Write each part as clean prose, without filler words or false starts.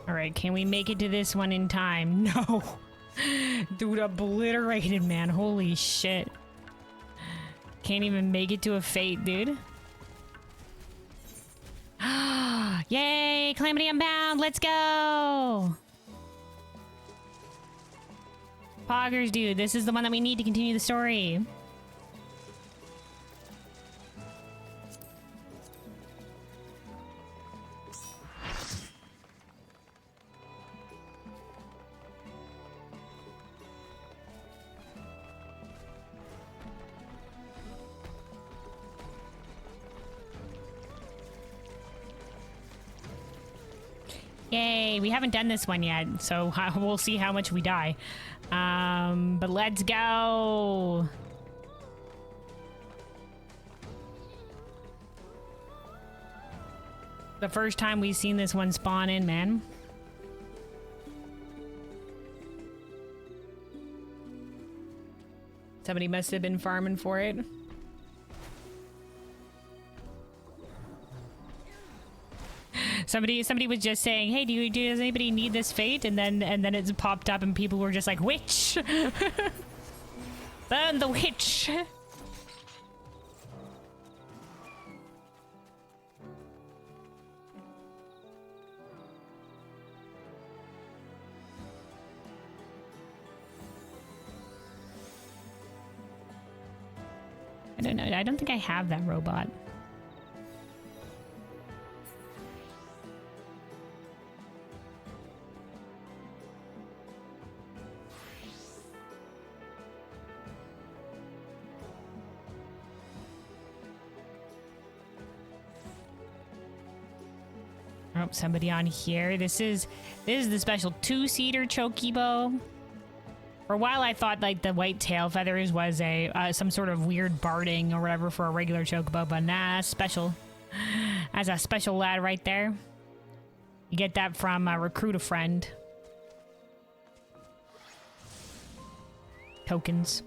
All right, can we make it to this one in time? No. Dude, obliterated, man. Holy shit. Can't even make it to a fate, dude. Yay! Calamity Unbound! Let's go! Poggers, dude. This is the one that we need to continue the story. Yay, we haven't done this one yet, so we'll see how much we die. But let's go! The first time we've seen this one spawn in, man. Somebody must have been farming for it. Somebody was just saying, "Hey, does anybody need this fate?" And then it's popped up, and people were just like, "Witch, burn the witch." I don't know. I don't think I have that robot. Oh, somebody on here. This is the special 2-seater Chocobo. For a while, I thought like the white tail feathers was a some sort of weird barding or whatever for a regular Chocobo, but nah, special. As a special lad right there. You get that from Recruit a Friend. Tokens.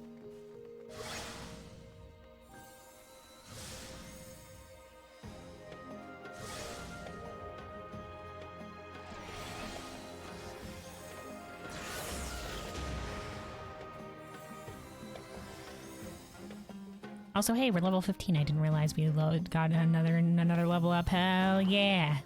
Also, hey, we're level 15. I didn't realize we got another level up. Hell yeah.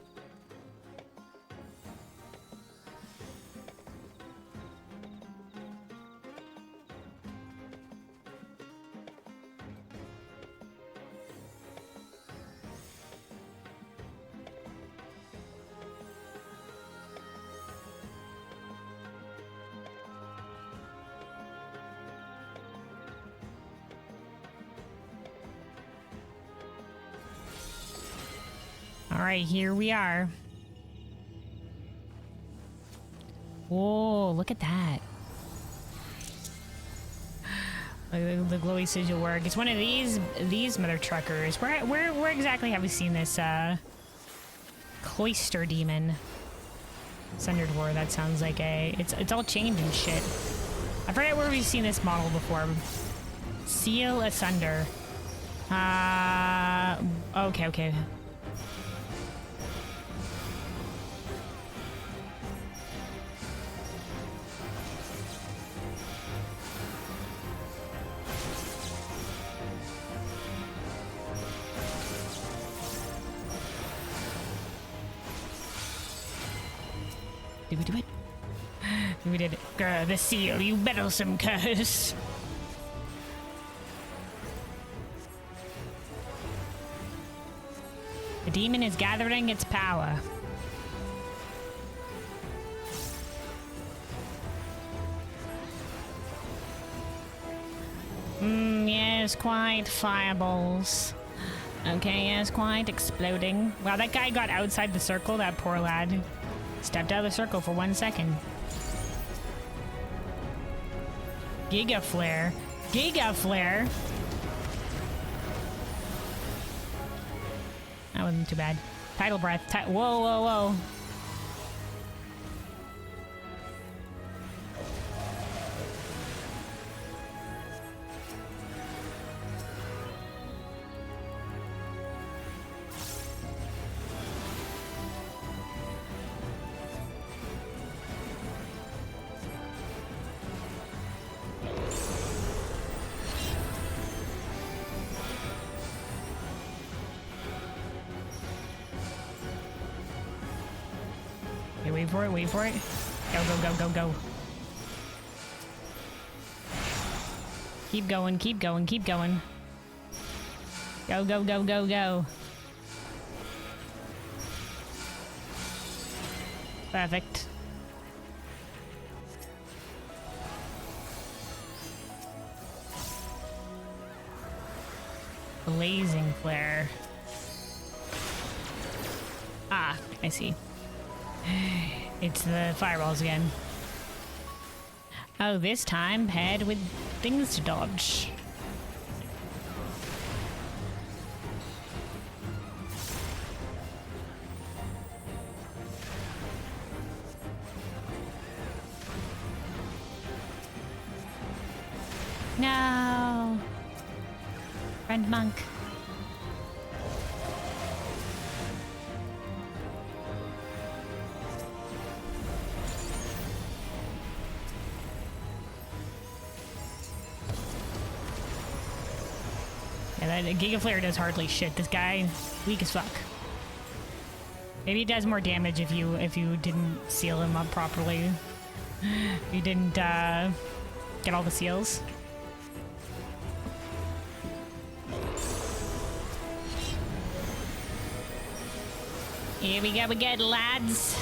Alright, here we are. Whoa, look at that. The glowy sigil work. It's one of these mother truckers. Where exactly have we seen this cloister demon? Sundered War, that sounds like a it's all chained and shit. I forget where we've seen this model before. Seal Asunder. Okay. Did we do it? We did it. Grr, the seal, you meddlesome curse. The demon is gathering its power. Yes, quite fireballs. Okay, yes, quite exploding. Wow, that guy got outside the circle, that poor lad. Stepped out of the circle for 1 second. Giga Flare. Giga Flare! That wasn't too bad. Tidal Breath. Whoa. wait for it, wait for it. Go, go, go, go, go. Keep going, keep going, keep going. Go, go, go, go, go. Perfect. Blazing flare. Ah, I see. It's the fireballs again. Oh, this time paired with things to dodge. No! Friend monk. Yeah, that Giga Flare does hardly shit. This guy, weak as fuck. Maybe he does more damage if you didn't seal him up properly. If you didn't get all the seals. Here we go again, lads.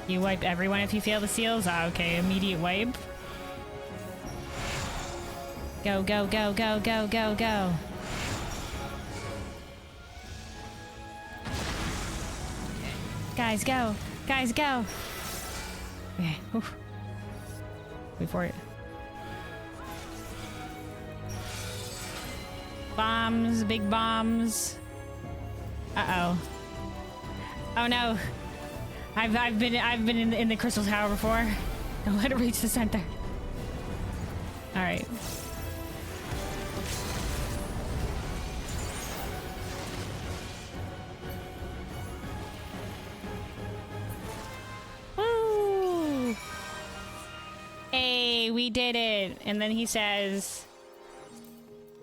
You wipe everyone if you fail the seals? Ah, okay, immediate wipe. Go, go, go, go, go, go, go. Guys, go. Guys, go. Okay, oof. Wait for it. Bombs, big bombs. Uh-oh. Oh no. I've been in the crystal tower before. Don't let it reach the center. All right. Woo! Hey, we did it. And then he says,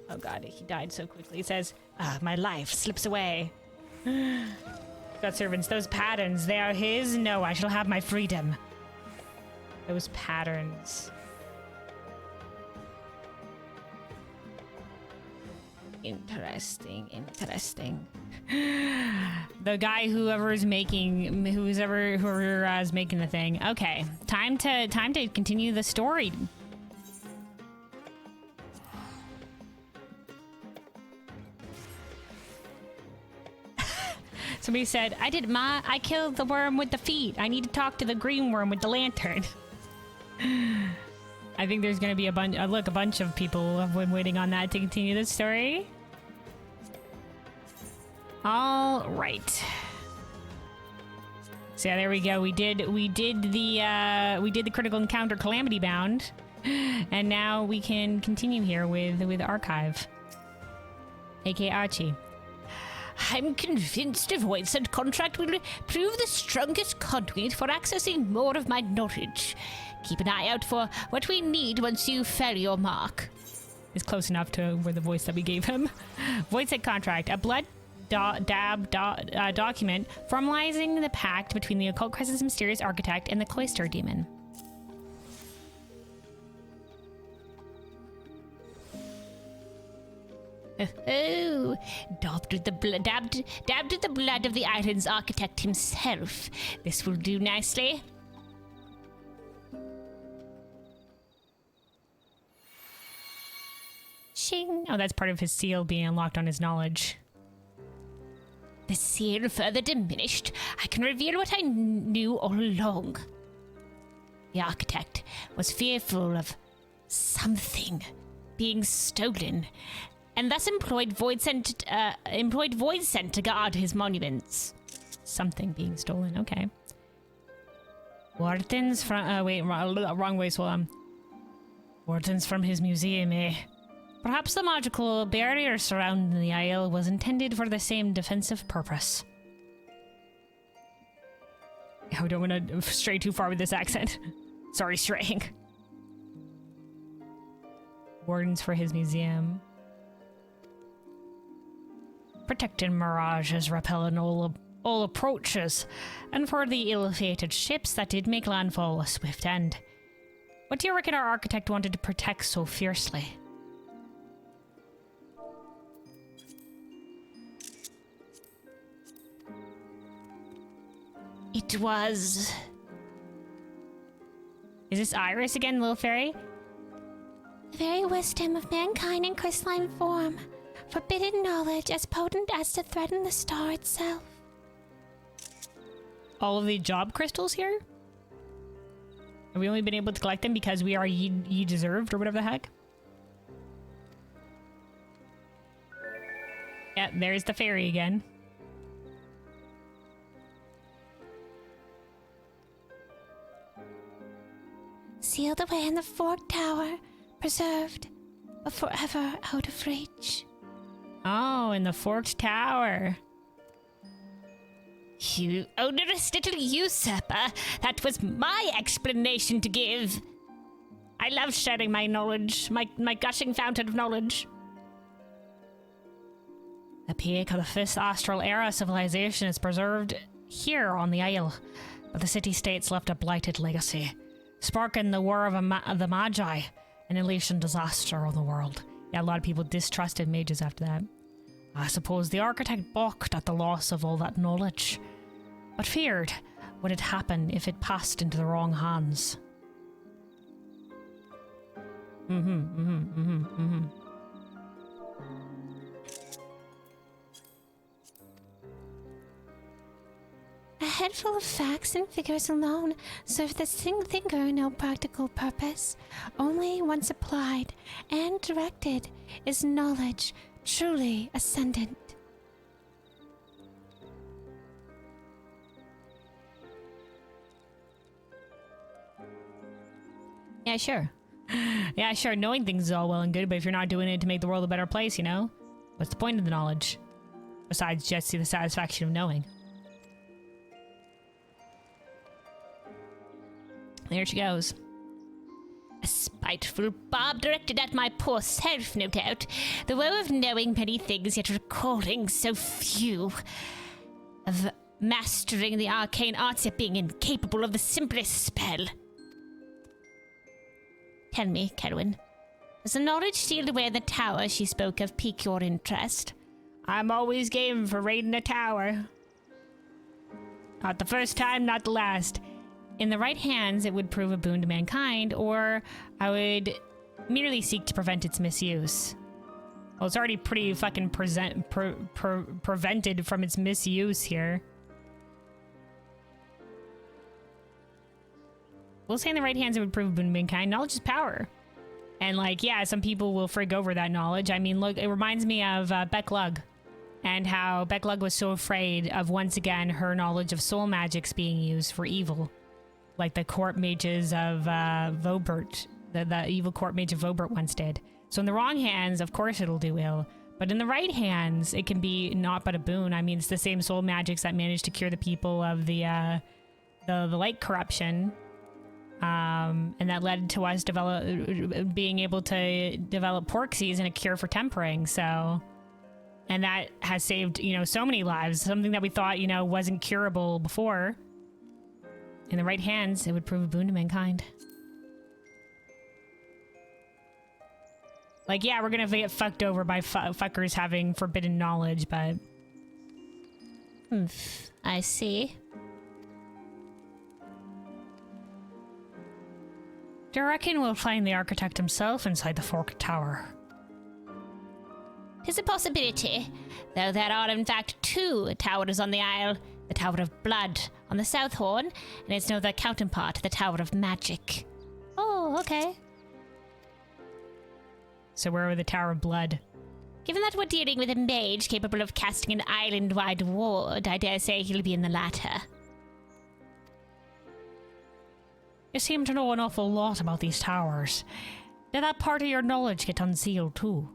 oh god, he died so quickly. He says, my life slips away. God servants, those patterns, they are his? No, I shall have my freedom. Those patterns. Interesting, interesting. The guy whoever is making the thing. Okay, time to continue the story. Somebody said, I killed the worm with the feet. I need to talk to the green worm with the lantern. I think there's going to be a bunch of people have been waiting on that to continue the story. All right. So yeah, there we go. We did the critical encounter calamity bound. And now we can continue here with Archive. aka Archie. I'm convinced a voice-sent contract will prove the strongest conduit for accessing more of my knowledge. Keep an eye out for what we need once you fail your mark. It's close enough to where the voice that we gave him. Voice-sent contract. A blood document formalizing the pact between the Occult Crescent's mysterious architect and the Cloister Demon. Oh, dabbed with the blood of the island's architect himself. This will do nicely. Shing. Oh, that's part of his seal being unlocked on his knowledge. The seal further diminished. I can reveal what I knew all along. The architect was fearful of something being stolen, and thus employed Void Sent to guard his monuments. Something being stolen, okay. Wardens from wrong way, so wardens from his museum, eh? Perhaps the magical barrier surrounding the isle was intended for the same defensive purpose. Yeah, we don't want to stray too far with this accent. Sorry, straying. Wardens for his museum. protecting mirages, repelling all approaches, and for the ill-fated ships that did make landfall a swift end. What do you reckon our architect wanted to protect so fiercely? It was... Is this Iris again, little fairy? The very wisdom of mankind in crystalline form, forbidden knowledge as potent as to threaten the star itself. All of the job crystals here? Have we only been able to collect them because we are ye deserved or whatever the heck? Yeah, there's the fairy again. Sealed away in the forked tower, preserved, but forever out of reach. Oh, in the forked tower. You onerous little usurper! That was my explanation to give! I love sharing my knowledge, my gushing fountain of knowledge. The peak of the fifth astral era civilization is preserved here on the Isle, but the city-states left a blighted legacy, sparking the war of the Magi, an Elysian disaster on the world. Yeah, a lot of people distrusted mages after that. I suppose the architect balked at the loss of all that knowledge, but feared what had happened if it passed into the wrong hands. A head full of facts and figures alone serve the thinker no practical purpose. Only once applied and directed is knowledge truly ascendant. Yeah, sure. Yeah, sure. Knowing things is all well and good, but if you're not doing it to make the world a better place, you know? What's the point of the knowledge? Besides just the satisfaction of knowing. There she goes. A spiteful barb directed at my poor self, no doubt. The woe of knowing many things, yet recalling so few. Of mastering the arcane arts, yet being incapable of the simplest spell. Tell me, Kerwin, does the knowledge sealed away in the tower she spoke of pique your interest? I'm always game for raiding a tower. Not the first time, not the last. In the right hands, it would prove a boon to mankind, or I would merely seek to prevent its misuse. Well, it's already pretty fucking prevented from its misuse here. We'll say in the right hands, it would prove a boon to mankind. Knowledge is power. And, like, yeah, some people will frig over that knowledge. I mean, look, it reminds me of Beck Lug. And how Beck Lug was so afraid of, once again, her knowledge of soul magics being used for evil. Like the court mages of Vobert, the evil court mage of Vobert once did. So in the wrong hands, of course it'll do ill. But in the right hands, it can be not but a boon. I mean, it's the same soul magics that managed to cure the people of the light corruption. And that led to us being able to develop porxies and a cure for tempering. So, and that has saved, you know, so many lives. Something that we thought, you know, wasn't curable before. In the right hands, it would prove a boon to mankind. Like, yeah, we're gonna get fucked over by fuckers having forbidden knowledge, but... I see. Do you reckon we'll find the architect himself inside the Forked Tower? 'Tis a possibility, though there are in fact two towers on the Isle. The Tower of Blood on the South Horn, and its northern counterpart, the Tower of Magic. Oh, okay. So where are the Tower of Blood? Given that we're dealing with a mage capable of casting an island-wide ward, I dare say he'll be in the latter. You seem to know an awful lot about these towers. Did that part of your knowledge get unsealed too?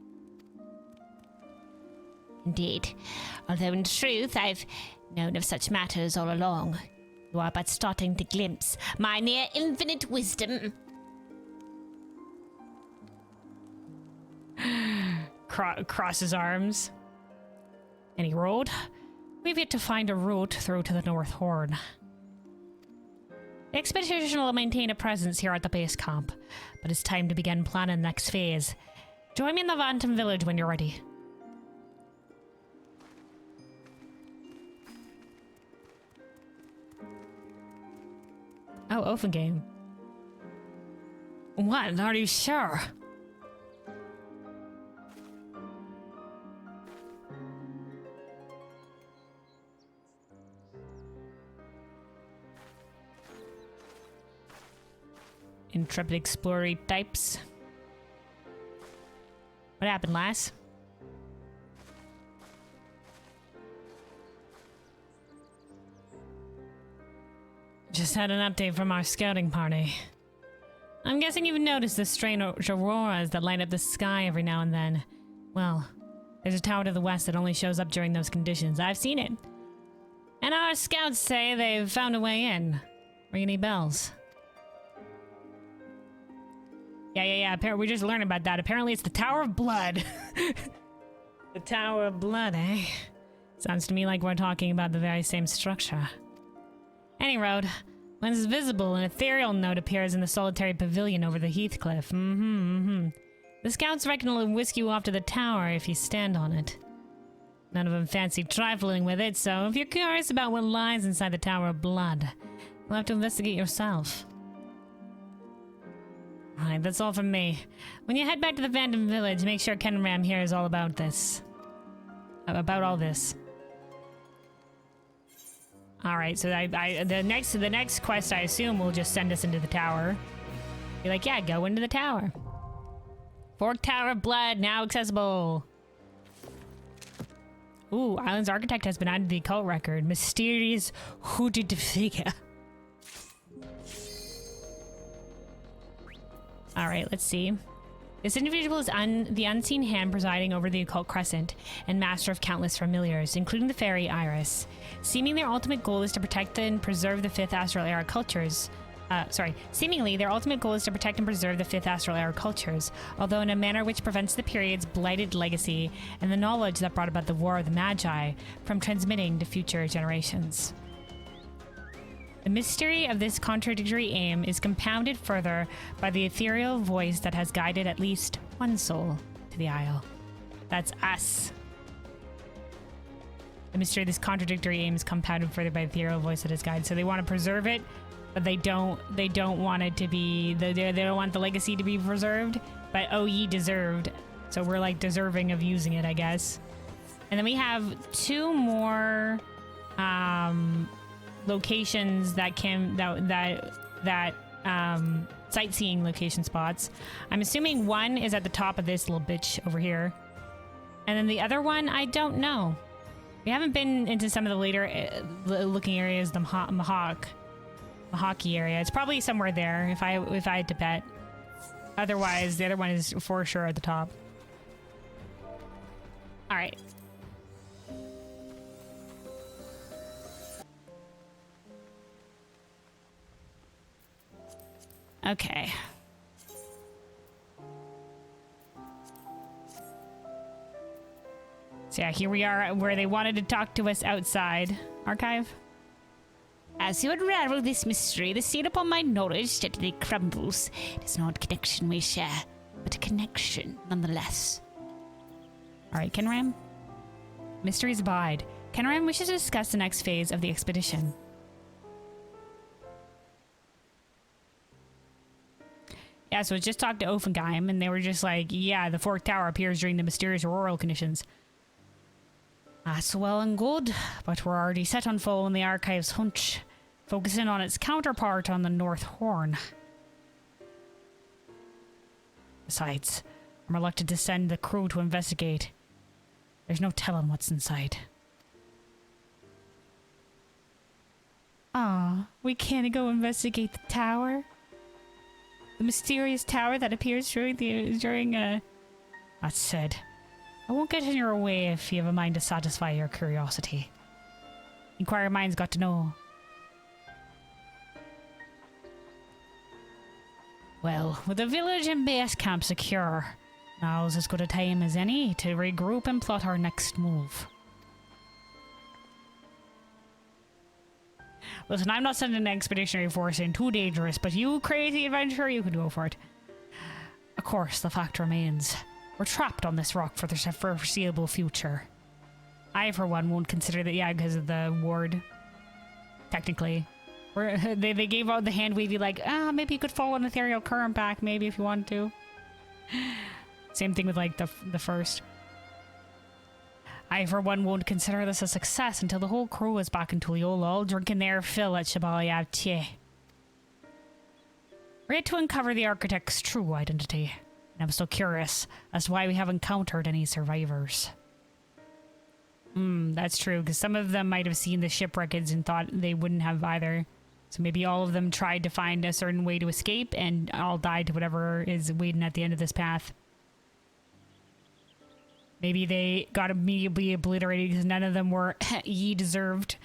Indeed. Although in truth, I've known of such matters all along. You are but starting to glimpse my near infinite wisdom. Cross his arms. Any road? We've yet to find a route through to the North Horn. The expedition will maintain a presence here at the base camp, but it's time to begin planning the next phase. Join me in the Phantom Village when you're ready. Oh, open game. What? Are you sure? Intrepid explorer types. What happened, lass? Just had an update from our scouting party. I'm guessing you've noticed the strange auroras that light up the sky every now and then. Well, there's a tower to the west that only shows up during those conditions. I've seen it. And our scouts say they've found a way in. Ring any bells? Yeah. We just learned about that. Apparently it's the Tower of Blood. The Tower of Blood, eh? Sounds to me like we're talking about the very same structure. Any road. When it's visible, an ethereal note appears in the solitary pavilion over the Heathcliff. The scouts reckon it'll whisk you off to the tower if you stand on it. None of them fancy trifling with it, so if you're curious about what lies inside the Tower of Blood, you'll have to investigate yourself. Alright, that's all from me. When you head back to the Phantom Village, make sure Kenram here is all about this. About all this. Alright, so the next quest I assume will just send us into the tower. Be like, yeah, go into the tower. Fork Tower of Blood, now accessible. Ooh, Island's architect has been added to the occult record. Mysterious hooded figure. Alright, let's see. This individual is the unseen hand presiding over the Occult Crescent and master of countless familiars, including the fairy Iris. Seemingly their ultimate goal is to protect and preserve the 5th Astral Era cultures. Seemingly their ultimate goal is to protect and preserve the 5th Astral Era cultures, although in a manner which prevents the period's blighted legacy and the knowledge that brought about the War of the Magi from transmitting to future generations. The mystery of this contradictory aim is compounded further by the ethereal voice that has guided at least one soul to the Isle. That's us. The mystery of this contradictory aim is compounded further by the ethereal voice that has guided. So they want to preserve it, but they don't want it to be, they don't want the legacy to be preserved, but oh ye deserved. So we're like deserving of using it, I guess. And then we have 2 more locations that sightseeing location spots. I'm assuming one is at the top of this little bitch over here, and then the other one I don't know. We haven't been into some of the later looking areas. The Mahaki area. It's probably somewhere there if I had to bet. Otherwise, the other one is for sure at the top. All right. Okay. So yeah, here we are where they wanted to talk to us outside. Archive? As you unravel this mystery, the seal upon my knowledge steadily crumbles. It is not connection we share, but a connection nonetheless. Alright, Kenram. Mysteries abide. Kenram wishes to discuss the next phase of the expedition. Yeah, so I just talked to Offenheim, and they were just like, yeah, the Fork Tower appears during the mysterious auroral conditions. That's well and good, but we're already set on following the Archive's hunch, focusing on its counterpart on the North Horn. Besides, I'm reluctant to send the crew to investigate. There's no telling what's inside. Ah, we can't go investigate the tower? The mysterious tower that appears during that said, I won't get in your way if you have a mind to satisfy your curiosity. Inquiring minds got to know. Well, with the village and base camp secure, now's as good a time as any to regroup and plot our next move. Listen, I'm not sending an expeditionary force in. Too dangerous. But you crazy adventurer, you can go for it. Of course, the fact remains. We're trapped on this rock for the foreseeable future. I, for one, won't consider that, yeah, because of the ward. Technically. They gave out the hand wavy like, maybe you could follow an ethereal current back, maybe, if you wanted to. Same thing with, like, the first. I, for one, won't consider this a success until the whole crew is back in Tuliyola, all drinking their fill at Shabalyavtie. We're yet to uncover the architect's true identity, and I'm still curious as to why we haven't encountered any survivors. That's true, because some of them might have seen the shipwreckage and thought they wouldn't have either. So maybe all of them tried to find a certain way to escape and all died to whatever is waiting at the end of this path. Maybe they got immediately obliterated because none of them were ye deserved.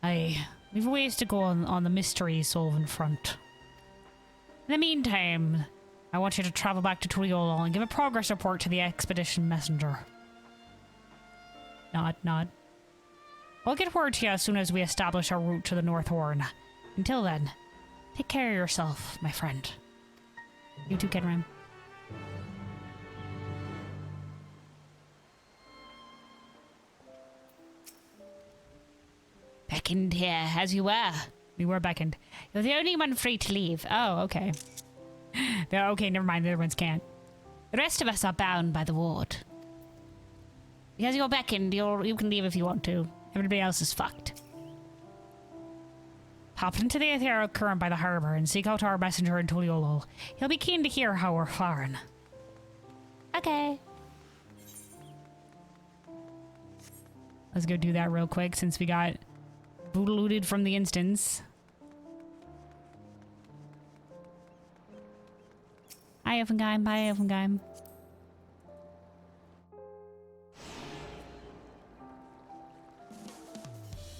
We've ways to go on the mystery solving front. In the meantime, I want you to travel back to Tuliyola and give a progress report to the expedition messenger. Nod. I'll get word to you as soon as we establish our route to the North Horn. Until then, take care of yourself, my friend. You too, Kenram. Beckoned here, as you were. We were beckoned. You're the only one free to leave. Oh, okay. Okay, never mind. The other ones can't. The rest of us are bound by the ward. Because you're beckoned, you can leave if you want to. Everybody else is fucked. Hop into the ethereal current by the harbor and seek out our messenger in Tuliyola. He'll be keen to hear how we're faring. Okay. Let's go do that real quick since we got boodalooted from the instance. Hi, Elfengeim. Bye, Elfengeim.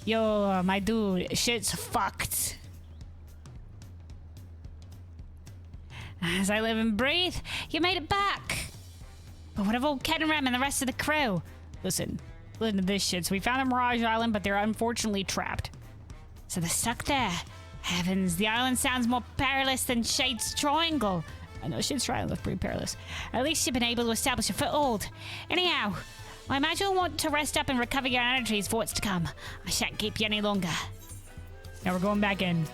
Yo, my dude, shit's fucked. As I live and breathe, you made it back. But what of old Kenram and the rest of the crew? Listen to this shit. So we found a Mirage Island, but they're unfortunately trapped. So they're stuck there. Heavens, the island sounds more perilous than Shade's Triangle. I know Shade's Triangle is pretty perilous. At least you've been able to establish a foothold. Anyhow, I imagine you'll want to rest up and recover your energies for what's to come. I shan't keep you any longer. Now we're going back in.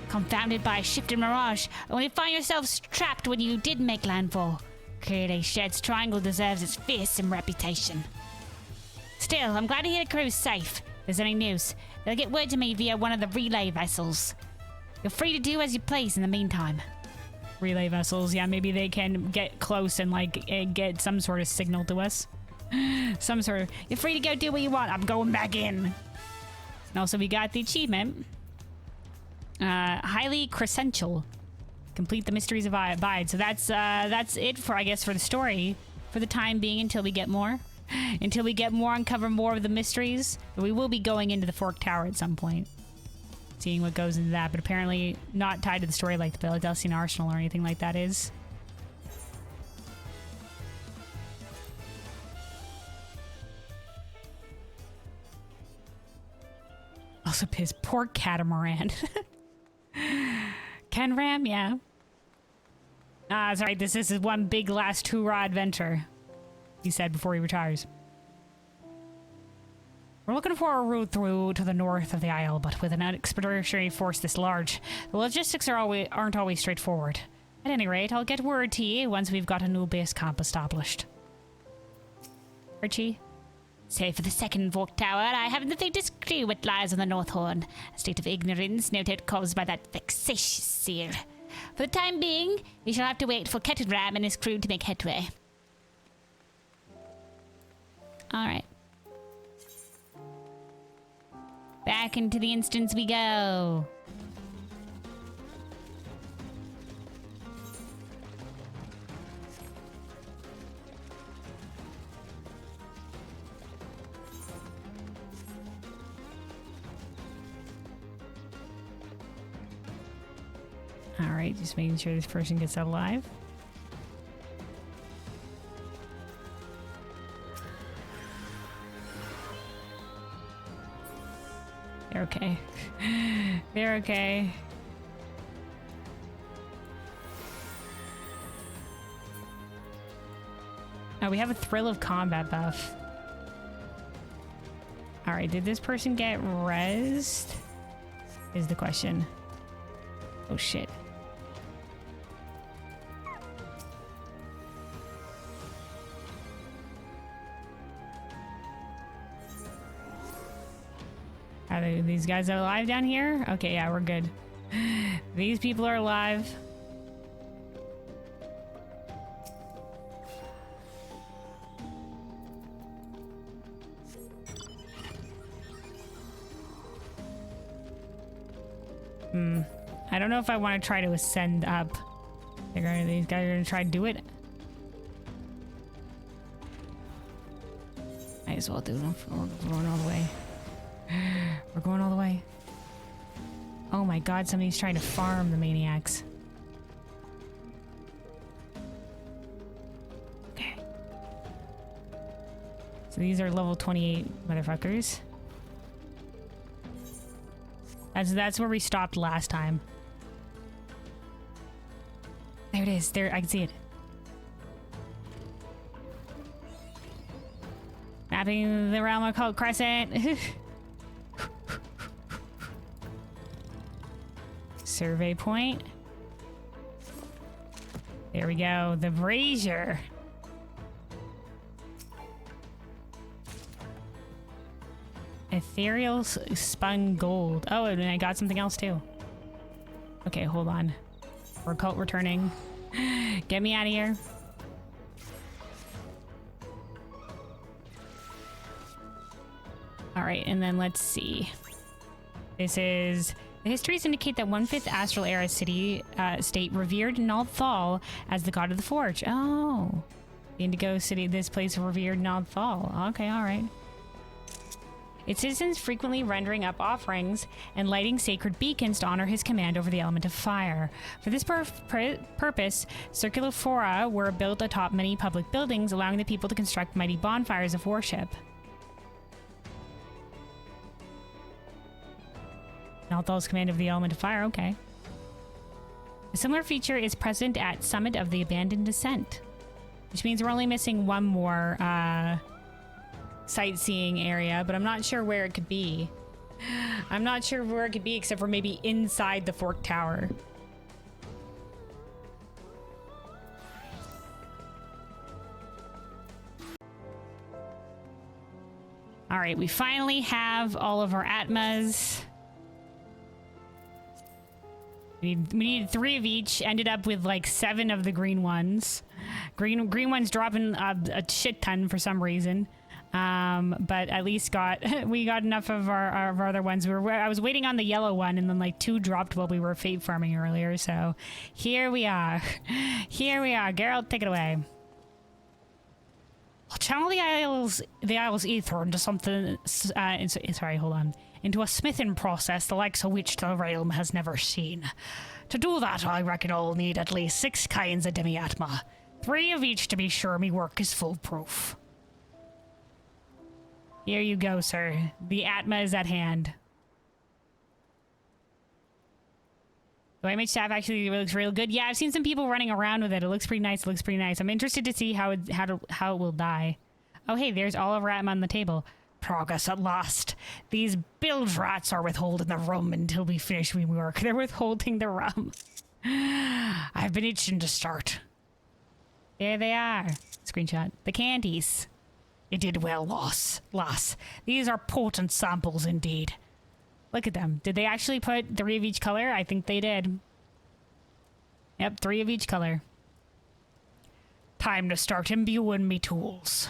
Confounded by a shifting mirage, only find yourselves trapped when you did make landfall. Clearly, Shade's Triangle deserves its fearsome reputation. Still, I'm glad to hear the crew's safe. If there's any news, they'll get word to me via one of the relay vessels. You're free to do as you please in the meantime. Relay vessels, yeah, maybe they can get close and like get some sort of signal to us. Some sort of, you're free to go do what you want. I'm going back in. And also we got the achievement. Highly crescential. Complete the mysteries of Abide. So that's it for, I guess, for the story for the time being until we get more. Until we get more, uncover more of the mysteries. But we will be going into the Fork Tower at some point. Seeing what goes into that, but apparently not tied to the story like the Philadelphia Arsenal or anything like that is. Also, his poor catamaran. Kenram, yeah. Sorry, this is one big last hoorah adventure, he said before he retires. We're looking for a route through to the north of the Isle, but with an expeditionary force this large, the logistics aren't always straightforward. At any rate, I'll get word to you once we've got a new base camp established. Archie? Save for the second Fork Tower, I haven't the faintest clue what lies on the North Horn. A state of ignorance, no doubt caused by that vexatious seer. For the time being, we shall have to wait for Kettenram and his crew to make headway. Alright. Back into the instance we go. Alright, just making sure this person gets out alive. They're okay. They're okay. Oh, we have a thrill of combat buff. Alright, did this person get rezzed? Is the question. Oh shit. Are these guys alive down here? Okay, yeah, we're good. These people are alive. I don't know if I want to try to ascend up. These guys are gonna try to do it. Might as well do them. We're going all the way. We're going all the way. Oh my god, somebody's trying to farm the maniacs. Okay. So these are level 28 motherfuckers. That's where we stopped last time. There it is. There, I can see it. Mapping the realm of Occult Crescent. Survey point. There we go. The brazier. Ethereal spun gold. Oh, and I got something else too. Okay, hold on. We're cult returning. Get me out of here. All right, and then let's see. This is... The histories indicate that 1/5 Astral Era city state revered Nalthal as the god of the forge. Oh. The Indigo City, this place revered Nalthal. Okay, all right. Its citizens frequently rendering up offerings and lighting sacred beacons to honor his command over the element of fire. For this purpose, circular fora were built atop many public buildings, allowing the people to construct mighty bonfires of worship. Nalthal's command of the element of fire, okay. A similar feature is present at Summit of the Abandoned Descent, which means we're only missing one more sightseeing area, but I'm not sure where it could be. I'm not sure where it could be except for maybe inside the Fork Tower. All right, we finally have all of our Atmas. We needed 3 of each, ended up with like 7 of the green ones. Green ones dropping a shit ton for some reason. But at least we got enough of our other ones. I was waiting on the yellow one, and then like 2 dropped while we were fate farming earlier. So here we are. Here we are. Geralt, take it away. I'll channel the Isle's ether into something. Sorry, hold on. Into a smithing process the likes of which the realm has never seen. To do that, I reckon I'll need at least 6 kinds of demi-atma. 3 of each to be sure me work is foolproof. Here you go, sir. The Atma is at hand. The image staff actually looks real good. Yeah, I've seen some people running around with it. It looks pretty nice. It looks pretty nice. I'm interested to see how it will die. Oh, hey, there's all of our Atma on the table. Progress at last. These bilge rats are withholding the rum until we finish we work. They're withholding the rum. I've been itching to start. There they are. Screenshot. The candies. You did well, lass. These are potent samples indeed. Look at them. Did they actually put 3 of each color? I think they did. Yep, 3 of each color. Time to start imbuing me tools.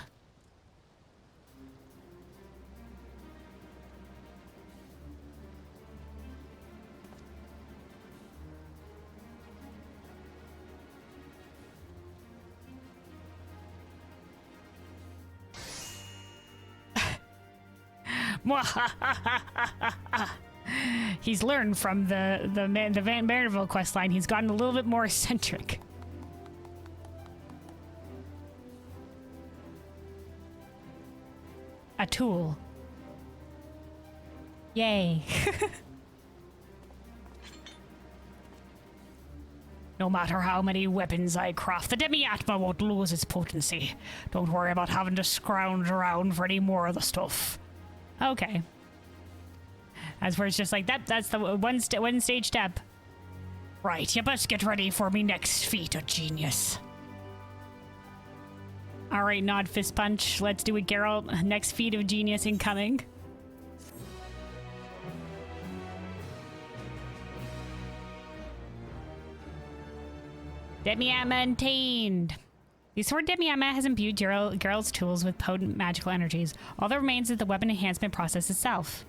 He's learned from the Van Marineville questline. He's gotten a little bit more eccentric. A tool. Yay. No matter how many weapons I craft, the demi-atma won't lose its potency. Don't worry about having to scrounge around for any more of the stuff. Okay. That's where it's just like, that's the one stage step. Right, you best get ready for me next feat of genius. Alright, nod fist punch. Let's do it, Geralt. Next feat of genius incoming. Demi-Atma maintained. The sword Demi-Atma has imbued Geralt's tools with potent magical energies. All that remains is the weapon enhancement process itself.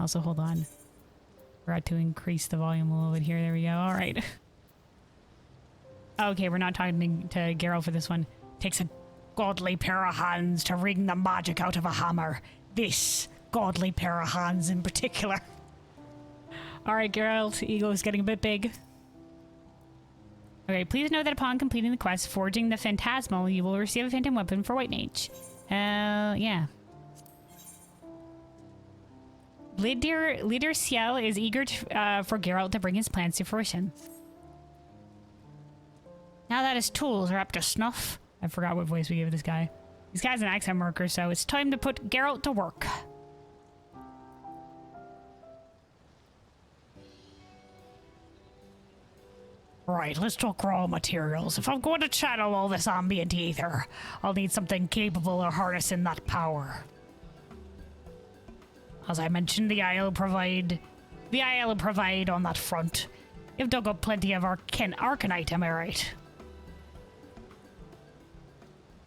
Also, hold on. Forgot to increase the volume a little bit here. There we go. All right. Okay, we're not talking to Geralt for this one. Takes a godly pair of hands to wring the magic out of a hammer. This godly pair of hands in particular. Alright, Geralt, ego is getting a bit big. Okay, please know that upon completing the quest, Forging the Phantasmal, you will receive a phantom weapon for White Mage. Yeah. Leader Ciel is eager for Geralt to bring his plans to fruition. Now that his tools are up to snuff. I forgot what voice we gave this guy. This guy's an accent worker, so it's time to put Geralt to work. Right, let's talk raw materials. If I'm going to channel all this ambient ether, I'll need something capable of harnessing that power. As I mentioned, the Isle provide on that front. You've dug up plenty of Arcanite, am I right?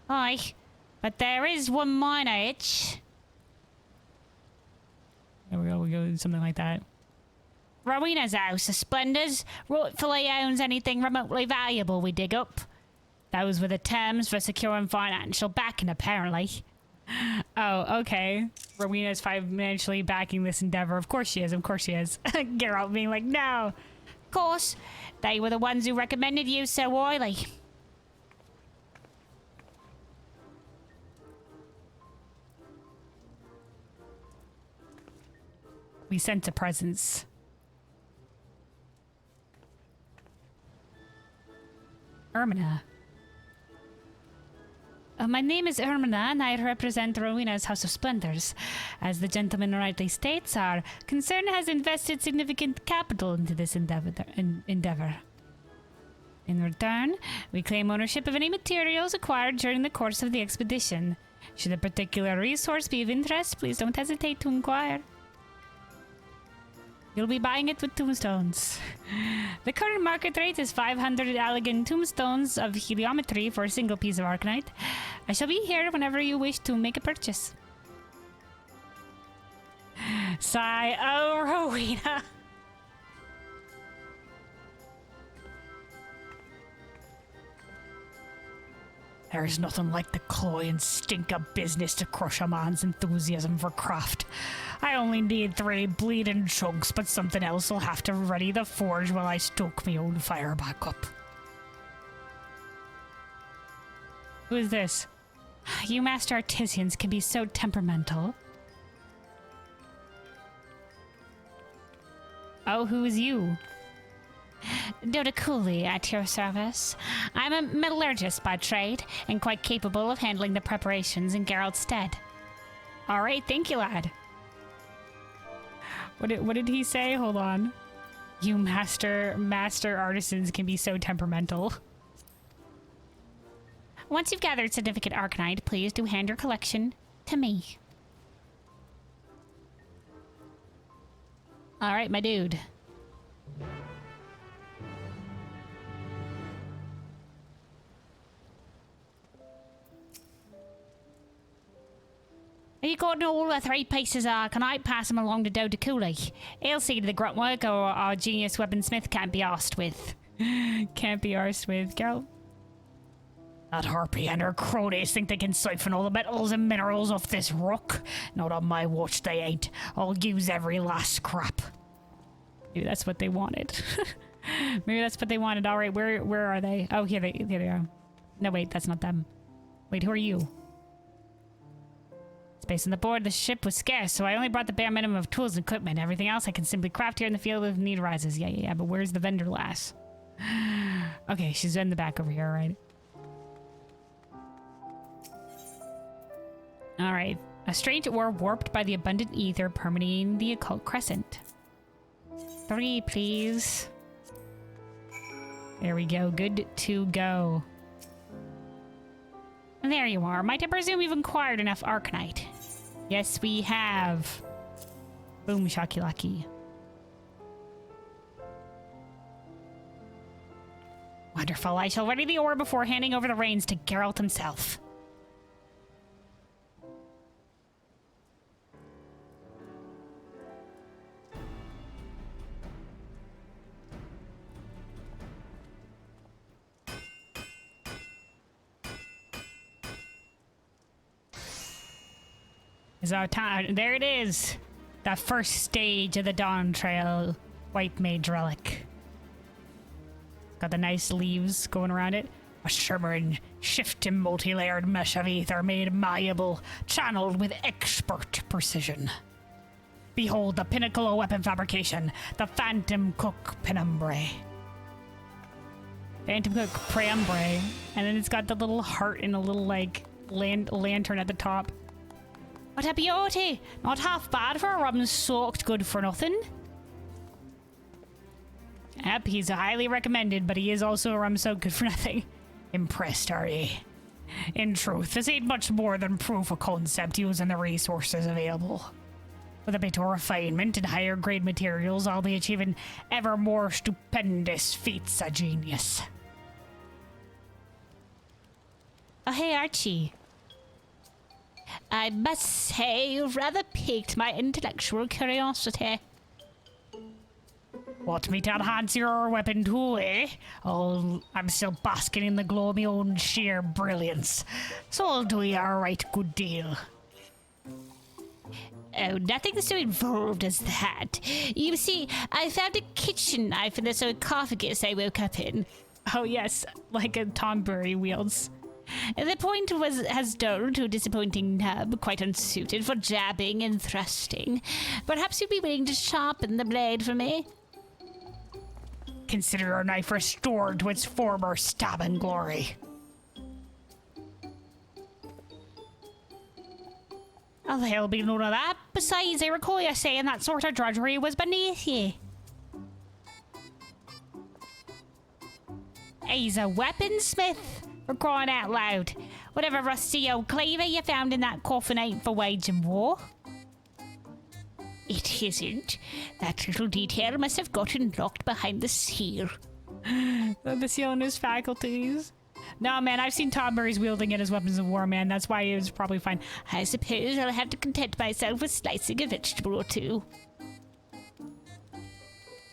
Aye, but there is one minor itch. There we go, something like that. Rowena's house of splendors rightfully owns anything remotely valuable we dig up. Those were the terms for securing financial backing, apparently. Oh, okay. Rowena's financially backing this endeavor. Of course she is, of course she is. Geralt being like, no. Of course, they were the ones who recommended you so highly. We sense a presence. Ermina. My name is Ermina, and I represent Rowena's House of Splendors. As the gentleman rightly states, our concern has invested significant capital into this endeavor. In return, we claim ownership of any materials acquired during the course of the expedition. Should a particular resource be of interest, please don't hesitate to inquire. You'll be buying it with tombstones. The current market rate is 500 elegant tombstones of heliometry for a single piece of Arcanite. I shall be here whenever you wish to make a purchase. Sigh, oh, Rowena. There's nothing like the cloying stink of business to crush a man's enthusiasm for craft. I only need 3 bleeding chunks, but something else will have to ready the forge while I stoke my own fire back up. Who is this? You master artisans can be so temperamental. Oh, who is you? Dota Cooley at your service. I'm a metallurgist by trade, and quite capable of handling the preparations in Geralt's stead. Alright, thank you, lad. What did he say? Hold on. You master artisans can be so temperamental. Once you've gathered significant Arcanite, please do hand your collection to me. Alright, my dude. You got all the 3 pieces of Arcanite, pass them along to Dota Cooley. He'll see to the grunt work, or our genius weaponsmith can't be arsed with. Can't be arsed with, girl. That harpy and her cronies think they can siphon all the metals and minerals off this rock. Not on my watch, they ain't. I'll use every last scrap. Maybe that's what they wanted. Maybe that's what they wanted. All right, where are they? Oh, here they are. No, wait, that's not them. Wait, who are you? Space on the board, the ship was scarce, so I only brought the bare minimum of tools and equipment. Everything else I can simply craft here in the field if need arises. Yeah, but where's the vendor lass? Okay, she's in the back over here, right? Alright. A strange ore warped by the abundant ether permeating the Occult Crescent. 3, please. There we go. Good to go. There you are. Might I presume you've acquired enough Arcanite? Yes, we have. Boom, shakalaki. Wonderful. I shall ready the ore before handing over the reins to Geralt himself. Is our time. There it is. The first stage of the Dawntrail White Mage Relic. Got the nice leaves going around it. A shimmering, shifting, multi-layered mesh of ether made malleable, channeled with expert precision. Behold the pinnacle of weapon fabrication, the Phantom Cook Penumbra. Phantom Cook Penumbra. And then it's got the little heart and a little, like, lantern at the top. What a beauty! Not half bad for a rum soaked good for nothing. Yep, he's highly recommended, but he is also a rum soaked good for nothing. Impressed, are ye? In truth, this ain't much more than proof of concept using the resources available. With a bit of refinement and higher grade materials, I'll be achieving ever more stupendous feats of genius. Oh, hey, Archie. I must say, you've rather piqued my intellectual curiosity. Want me to enhance your weapon too, eh? Oh, I'm still basking in the glow of my own sheer brilliance. So I'll do you a right good deal. Oh, nothing so involved as that. You see, I found a kitchen knife in the sarcophagus I woke up in. Oh yes, like a Tonberry wields. The point has dulled to a disappointing nub, quite unsuited for jabbing and thrusting. Perhaps you'd be willing to sharpen the blade for me? Consider your knife restored to its former stabbing glory. Oh, there'll be none of that. Besides, I recall you saying that sort of drudgery was beneath you. He's a weaponsmith, for crying out loud. Whatever rusty old cleaver you found in that coffin ain't for waging war. It isn't. That little detail must have gotten locked behind the seal. The seal in his faculties. No, man, I've seen Tonberries wielding it as weapons of war, man. That's why it was probably fine. I suppose I'll have to content myself with slicing a vegetable or two.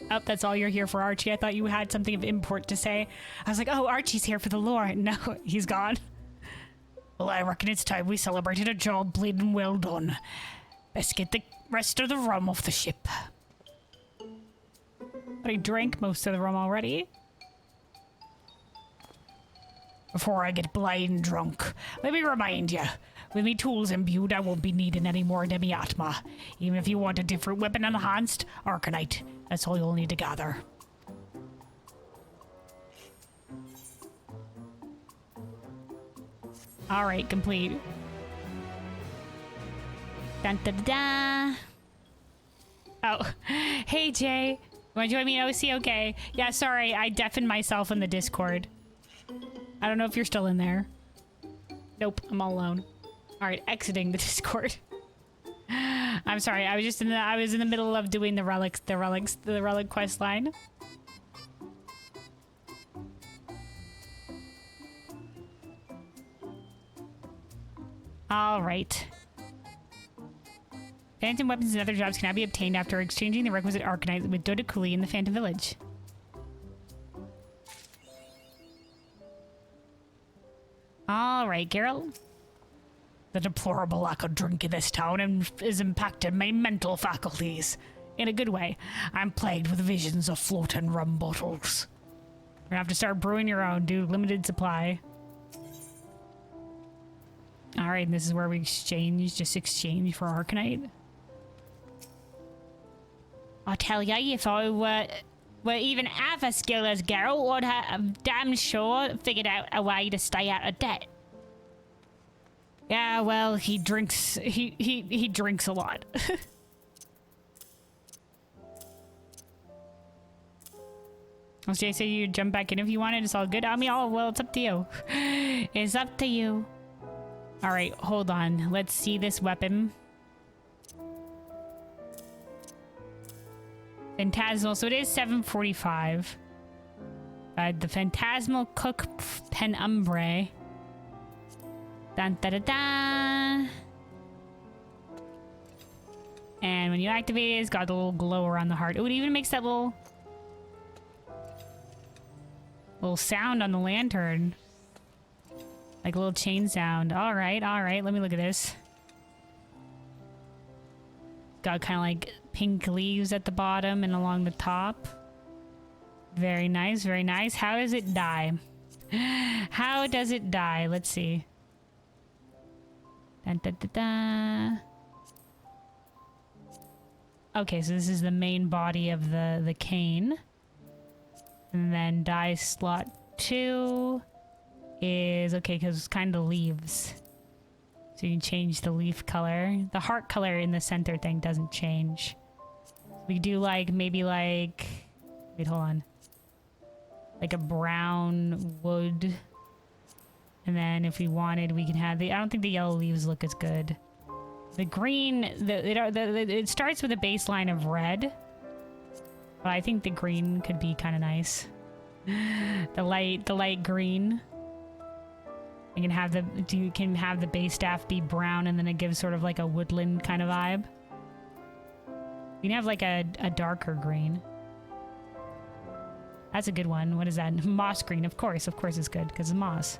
Oh, that's all you're here for, Archie. I thought you had something of import to say. I was like, oh, Archie's here for the lore. No, he's gone. Well, I reckon it's time we celebrated a job bleeding well done. Best get the rest of the rum off the ship. But I drank most of the rum already. Before I get blind drunk, let me remind you, with me tools imbued, I won't be needing any more Demiatma. Even if you want a different weapon enhanced, Arcanite, that's all you'll need to gather. Alright, complete. Dun da da da. Oh, hey Jay. Want to join me in OC? Okay. Yeah, sorry, I deafened myself in the Discord. I don't know if you're still in there. Nope, I'm all alone. All right, exiting the Discord. I'm sorry. I was in the middle of doing the relic quest line. All right. Phantom weapons and other jobs can now be obtained after exchanging the requisite Arcanite with Dodekuli in the Phantom Village. All right, Geralt. The deplorable lack of drink in this town has impacted my mental faculties. In a good way. I'm plagued with visions of floating rum bottles. You're gonna have to start brewing your own, dude. Limited supply. All right, and this is where we just exchange for Arcanite. I tell ya, if I were even half as skilled as Geralt, I'd have damn sure figured out a way to stay out of debt. Yeah, well, he drinks. He drinks a lot. Okay, so you jump back in if you wanted. It's all good. I mean, well, it's up to you. It's up to you. All right, hold on. Let's see this weapon. Phantasmal. So it is 745. The Phantasmal Cook Penumbre. Dun da da da. And when you activate it, it's got a little glow around the heart. Oh, it even makes that little sound on the lantern. Like a little chain sound. Alright, alright. Let me look at this. Got kind of like pink leaves at the bottom and along the top. Very nice, very nice. How does it die? How does it die? Let's see. Dun, da, da, da. Okay, so this is the main body of the cane. And then die slot 2 is okay because it's kind of leaves. So you can change the leaf color. The heart color in the center thing doesn't change. We do like maybe like wait, hold on. Like a brown wood. And then if we wanted, we can have the I don't think the yellow leaves look as good. The green it starts with a baseline of red. But I think the green could be kind of nice. The light green. You can have the base staff be brown, and then it gives sort of like a woodland kind of vibe. You can have like a darker green. That's a good one. What is that? Moss green. Of course it's good because it's moss.